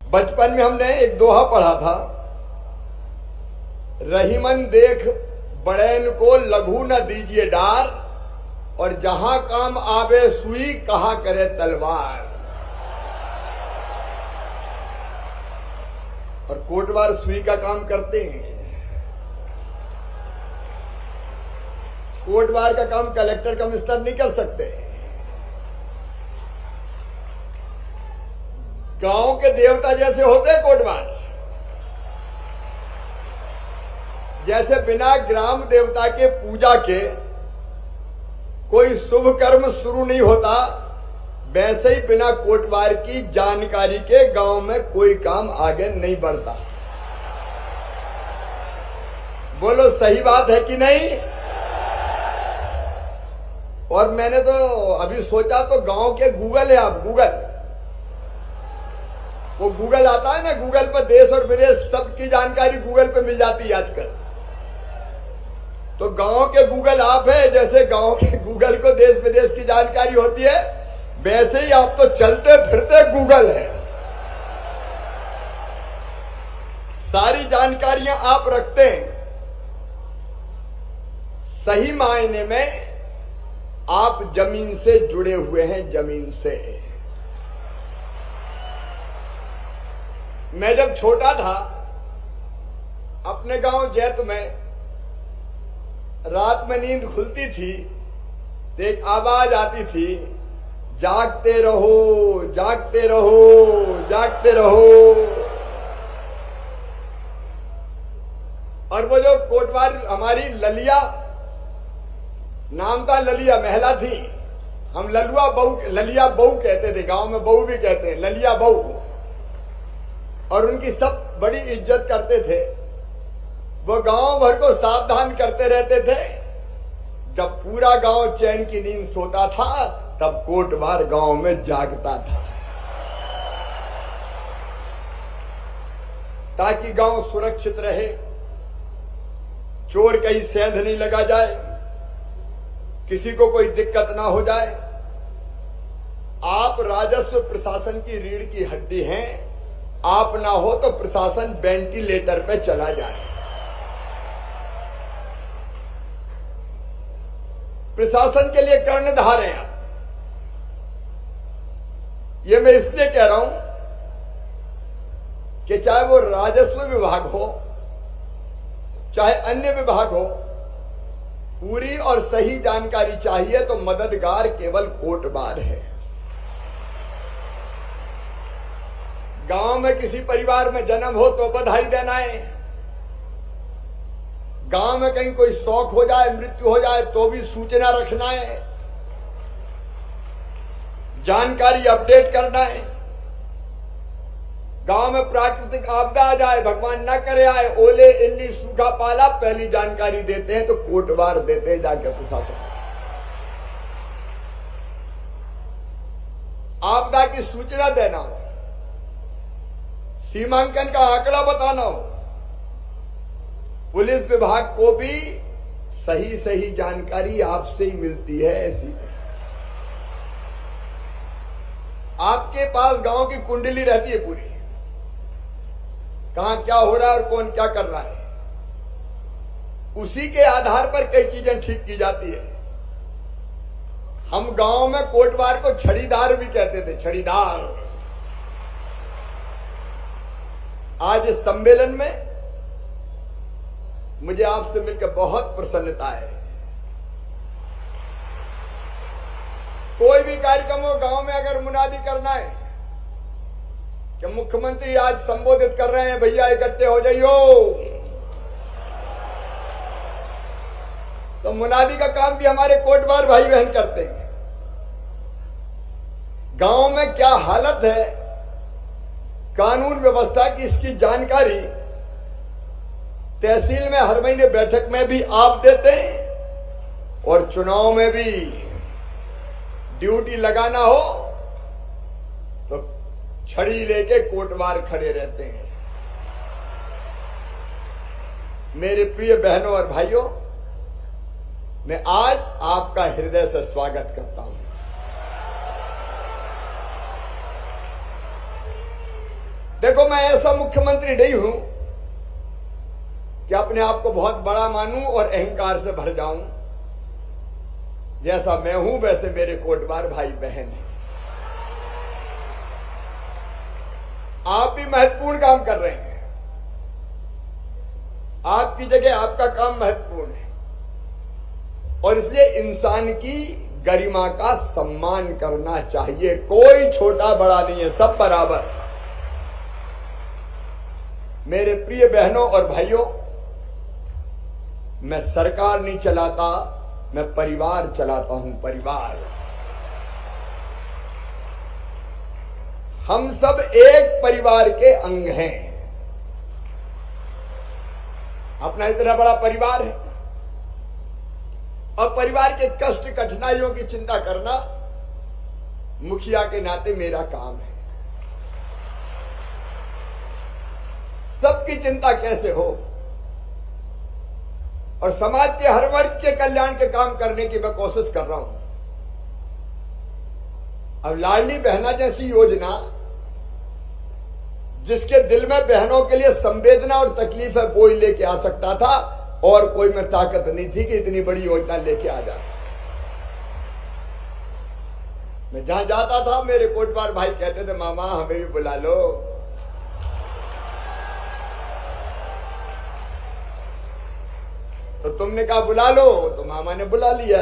बचपन में हमने एक दोहा पढ़ा था, रहीमन देख बड़ैन को लघु न दीजिए डार, और जहां काम आवे सुई कहा करे तलवार। और कोटवार सुई का काम करते हैं। कोटवार का काम कलेक्टर कमिश्नर नहीं कर सकते। गांव के देवता जैसे होते हैं कोटवार। जैसे बिना ग्राम देवता के पूजा के कोई शुभ कर्म शुरू नहीं होता, वैसे ही बिना कोटवार की जानकारी के गांव में कोई काम आगे नहीं बढ़ता। बोलो सही बात है कि नहीं? और मैंने तो अभी सोचा तो गांव के गूगल है, आप गूगल, वो गूगल आता है ना, गूगल पर देश और विदेश सबकी जानकारी गूगल पे मिल जाती है आजकल। तो गांव के गूगल आप है, जैसे गांव के गूगल को देश विदेश की जानकारी होती है, वैसे ही आप तो चलते फिरते गूगल है। सारी जानकारियां आप रखते हैं। सही मायने में आप जमीन से जुड़े हुए हैं, जमीन से। मैं जब छोटा था अपने गांव जैत में, रात में नींद खुलती थी तो एक आवाज आती थी, जागते रहो जागते रहो जागते रहो। और वो जो कोटवार हमारी ललिया नाम था, ललिया महिला थी, हम ललुआ बहू, ललिया बहू कहते थे, गांव में बहू भी कहते हैं, ललिया बहू। और उनकी सब बड़ी इज्जत करते थे। वो गांव भर को सावधान करते रहते थे। जब पूरा गांव चैन की नींद सोता था, तब कोटवार गांव में जागता था, ताकि गांव सुरक्षित रहे, चोर कहीं सेंध नहीं लगा जाए, किसी को कोई दिक्कत ना हो जाए। आप राजस्व प्रशासन की रीढ़ की हड्डी हैं। आप ना हो तो प्रशासन वेंटिलेटर पे चला जाए। प्रशासन के लिए कर्णधार हैं आप। ये मैं इसलिए कह रहा हूं कि चाहे वो राजस्व विभाग हो, चाहे अन्य विभाग हो, पूरी और सही जानकारी चाहिए तो मददगार केवल कोटवार है। गांव में किसी परिवार में जन्म हो तो बधाई देना है। गांव में कहीं कोई शौक हो जाए, मृत्यु हो जाए तो भी सूचना रखना है, जानकारी अपडेट करना है। गांव में प्राकृतिक आपदा आ जाए, भगवान ना करे आए, ओले इल्ली सूखा पाला, पहली जानकारी देते हैं तो कोटवार देते हैं जाके प्रशासन। आपदा की सूचना देना हो, सीमांकन का आंकड़ा बताना हो, पुलिस विभाग को भी सही सही जानकारी आपसे ही मिलती है। ऐसी आपके पास गांव की कुंडली रहती है पूरी, कहां क्या हो रहा है और कौन क्या कर रहा है। उसी के आधार पर कई चीजें ठीक की जाती है। हम गांव में कोटवार को छड़ीदार भी कहते थे, छड़ीदार। आज इस सम्मेलन में मुझे आपसे मिलकर बहुत प्रसन्नता है। कोई भी कार्यक्रम हो गांव में, अगर मुनादी करना है कि मुख्यमंत्री आज संबोधित कर रहे हैं, भैया इकट्ठे हो जाइयो, तो मुनादी का काम भी हमारे कोटवार भाई बहन करते हैं। गांव में क्या हालत है कानून व्यवस्था की, इसकी जानकारी तहसील में हर महीने बैठक में भी आप देते हैं, और चुनाव में भी ड्यूटी लगाना हो तो छड़ी लेके कोटवार खड़े रहते हैं। मेरे प्रिय बहनों और भाइयों, मैं आज आपका हृदय से स्वागत करता हूं। देखो, मैं ऐसा मुख्यमंत्री नहीं हूं कि अपने आप को बहुत बड़ा मानूं और अहंकार से भर जाऊं। जैसा मैं हूं वैसे मेरे कोटवार भाई बहन हैं। आप भी महत्वपूर्ण काम कर रहे हैं। आपकी जगह आपका काम महत्वपूर्ण है और इसलिए इंसान की गरिमा का सम्मान करना चाहिए। कोई छोटा बड़ा नहीं है, सब बराबर। मेरे प्रिय बहनों और भाइयों, मैं सरकार नहीं चलाता, मैं परिवार चलाता हूं। परिवार, हम सब एक परिवार के अंग हैं। अपना इतना बड़ा परिवार है और परिवार के कष्ट कठिनाइयों की चिंता करना मुखिया के नाते मेरा काम है। सबकी चिंता कैसे हो और समाज के हर वर्ग के कल्याण के काम करने की मैं कोशिश कर रहा हूं। अब लाडली बहना जैसी योजना, जिसके दिल में बहनों के लिए संवेदना और तकलीफ है, वो ही लेके आ सकता था और कोई में ताकत नहीं थी कि इतनी बड़ी योजना लेके आ जाए। मैं जहां जाता था मेरे कोटवार भाई कहते थे, मामा हमें भी बुला लो। तो तुमने कहा बुला लो, तो मामा ने बुला लिया।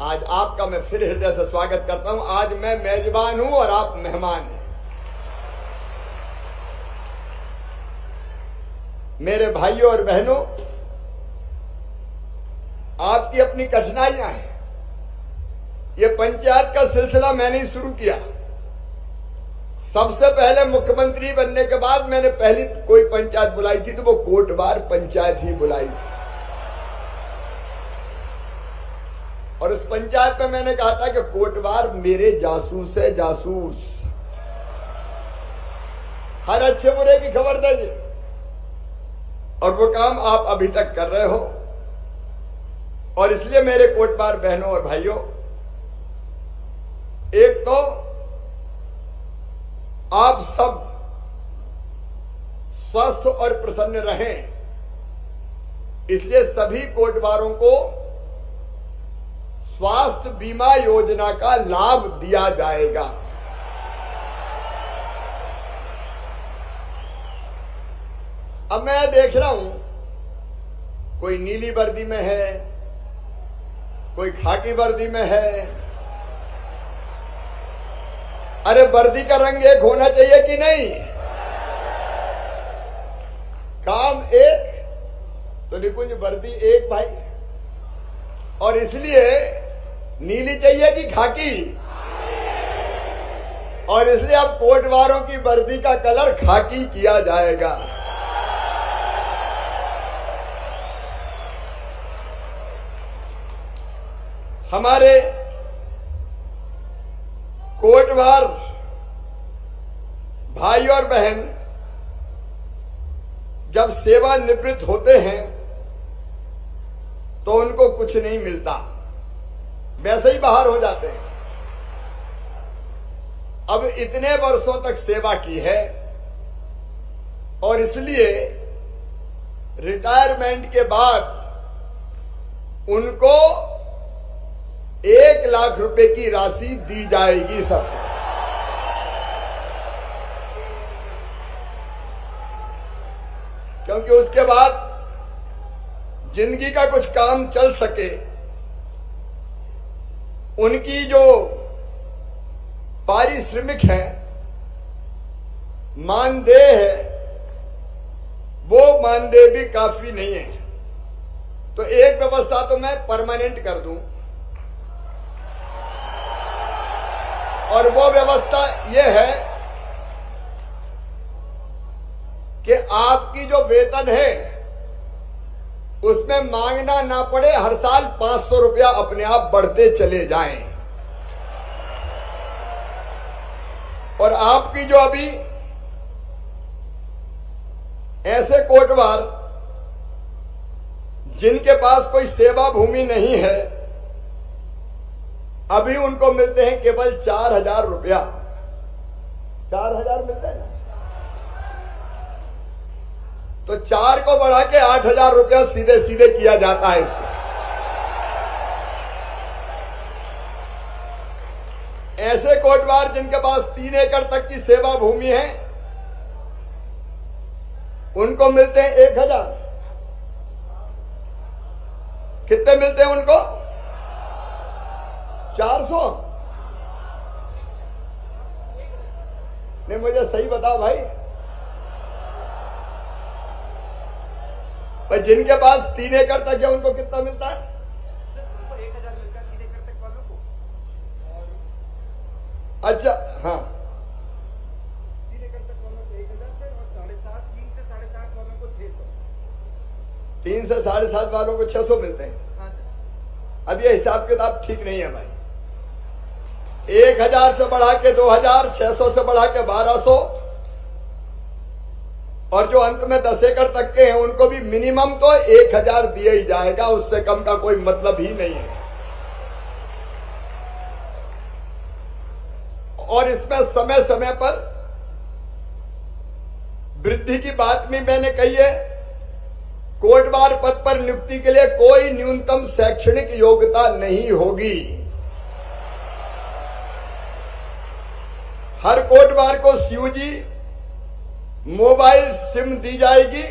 आज आपका मैं फिर हृदय से स्वागत करता हूं। आज मैं मेजबान हूं और आप मेहमान हैं। मेरे भाइयों और बहनों, आपकी अपनी कठिनाइयां हैं। ये पंचायत का सिलसिला मैंने ही शुरू किया। सबसे पहले मुख्यमंत्री बनने के बाद मैंने पहली कोई पंचायत बुलाई थी तो वो कोटवार पंचायत ही बुलाई थी। और उस पंचायत में मैंने कहा था कि कोटवार मेरे जासूस है, जासूस। हर अच्छे बुरे की खबर देंगे और वो काम आप अभी तक कर रहे हो। और इसलिए मेरे कोटवार बहनों और भाइयों, एक तो आप सब स्वस्थ और प्रसन्न रहें, इसलिए सभी कोटवारों को स्वास्थ्य बीमा योजना का लाभ दिया जाएगा। अब मैं देख रहा हूं, कोई नीली वर्दी में है, कोई खाकी वर्दी में है। अरे वर्दी का रंग एक होना चाहिए कि नहीं? काम एक तो निकुंज वर्दी एक भाई। और इसलिए नीली चाहिए कि खाकी? और इसलिए अब कोटवारों की वर्दी का कलर खाकी किया जाएगा। हमारे कोटवार भाई और बहन जब सेवानिवृत्त होते हैं तो उनको कुछ नहीं मिलता, वैसे ही बाहर हो जाते हैं। अब इतने वर्षों तक सेवा की है और इसलिए रिटायरमेंट के बाद उनको 1 लाख रुपए की राशि दी जाएगी सबको। क्योंकि उसके बाद जिंदगी का कुछ काम चल सके, उनकी जो पारिश्रमिक है, मानदेय है, वो मानदेय भी काफी नहीं है। तो एक व्यवस्था तो मैं परमानेंट कर दूं और वो व्यवस्था ये है कि आपकी जो वेतन है उसमें मांगना ना पड़े, हर साल 500 रुपया अपने आप बढ़ते चले जाएं। और आपकी जो अभी ऐसे कोटवार जिनके पास कोई सेवा भूमि नहीं है, अभी उनको मिलते हैं केवल 4,000 रुपया। 4,000 मिलते हैं ना, तो 4 को बढ़ा के 8,000 रुपया सीधे सीधे किया जाता है इसको। ऐसे कोटवार जिनके पास 3 एकड़ तक की सेवा भूमि है, उनको मिलते हैं 1,000। कितने मिलते हैं उनको? 400। नहीं, मुझे सही बताओ भाई। पर जिनके पास 3 एकड़ तक है उनको कितना मिलता है? 1,000 मिलता है 3 एकड़ तक वालों को। अच्छा, हाँ, 3 एकड़ तक वालों को 1,000 से, और 7.5, 3 से 7.5 वालों को 600। 3 से 7.5 वालों को 600 मिलते हैं। हाँ सर। अब ये हिसाब किताब ठीक नहीं है भाई। 1,000 से बढ़ा के 2,000, 600 से बढ़ा के 1,200, और जो अंत में 10 एकड़ तक के हैं उनको भी मिनिमम तो 1,000 दिया ही जाएगा, उससे कम का कोई मतलब ही नहीं है। और इसमें समय समय पर वृद्धि की बात भी मैंने कही है। कोटवार पद पर नियुक्ति के लिए कोई न्यूनतम शैक्षणिक योग्यता नहीं होगी। हर कोटवार को सीयूजी मोबाइल सिम दी जाएगी,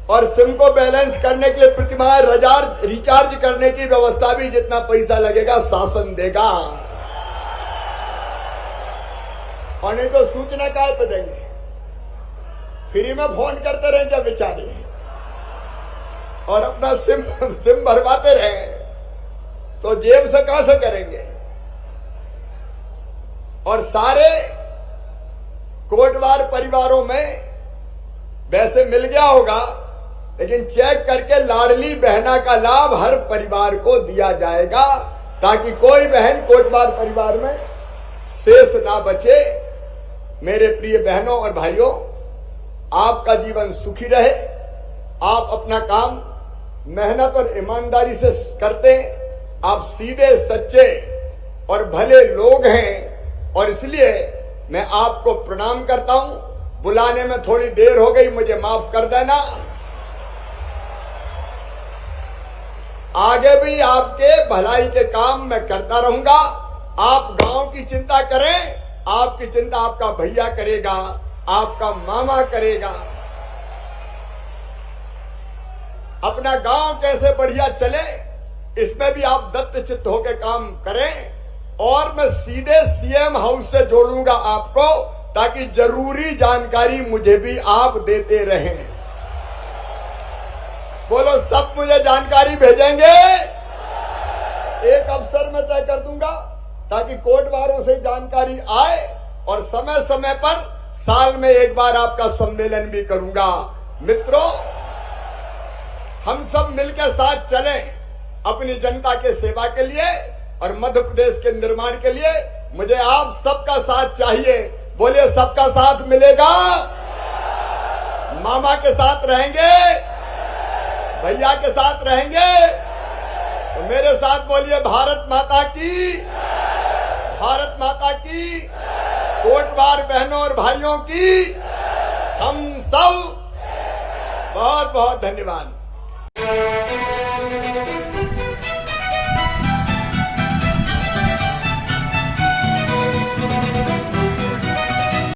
और सिम को बैलेंस करने के लिए प्रतिमाह रिचार्ज करने की व्यवस्था भी, जितना पैसा लगेगा शासन देगा। और नहीं तो सूचना काय पे देंगे? फ्री में फोन करते रहे जब बेचारे, और अपना सिम भरवाते रहे, तो जेब से कहां से करेंगे? और सारे कोटवार परिवारों में वैसे मिल गया होगा, लेकिन चेक करके लाडली बहना का लाभ हर परिवार को दिया जाएगा, ताकि कोई बहन कोटवार परिवार में शेष ना बचे। मेरे प्रिय बहनों और भाइयों, आपका जीवन सुखी रहे। आप अपना काम मेहनत और ईमानदारी से करते हैं। आप सीधे सच्चे और भले लोग हैं, और इसलिए मैं आपको प्रणाम करता हूं। बुलाने में थोड़ी देर हो गई, मुझे माफ कर देना। आगे भी आपके भलाई के काम मैं करता रहूंगा। आप गांव की चिंता करें, आपकी चिंता आपका भैया करेगा, आपका मामा करेगा। अपना गांव कैसे बढ़िया चले, इसमें भी आप दत्त चित्त होकर काम करें। और मैं सीधे सीएम हाउस से जोड़ूंगा आपको, ताकि जरूरी जानकारी मुझे भी आप देते रहें। बोलो, सब मुझे जानकारी भेजेंगे? एक अवसर में तय कर दूंगा, ताकि कोटवारों से जानकारी आए, और समय समय पर साल में एक बार आपका सम्मेलन भी करूंगा। मित्रों, हम सब मिलकर साथ चलें अपनी जनता के सेवा के लिए और मध्य प्रदेश के निर्माण के लिए। मुझे आप सबका साथ चाहिए। बोलिए, सबका साथ मिलेगा? मामा के साथ रहेंगे? भैया के साथ रहेंगे? तो मेरे साथ बोलिए, भारत माता की, भारत माता की, कोटवार बहनों और भाइयों की। हम सब बहुत बहुत धन्यवाद।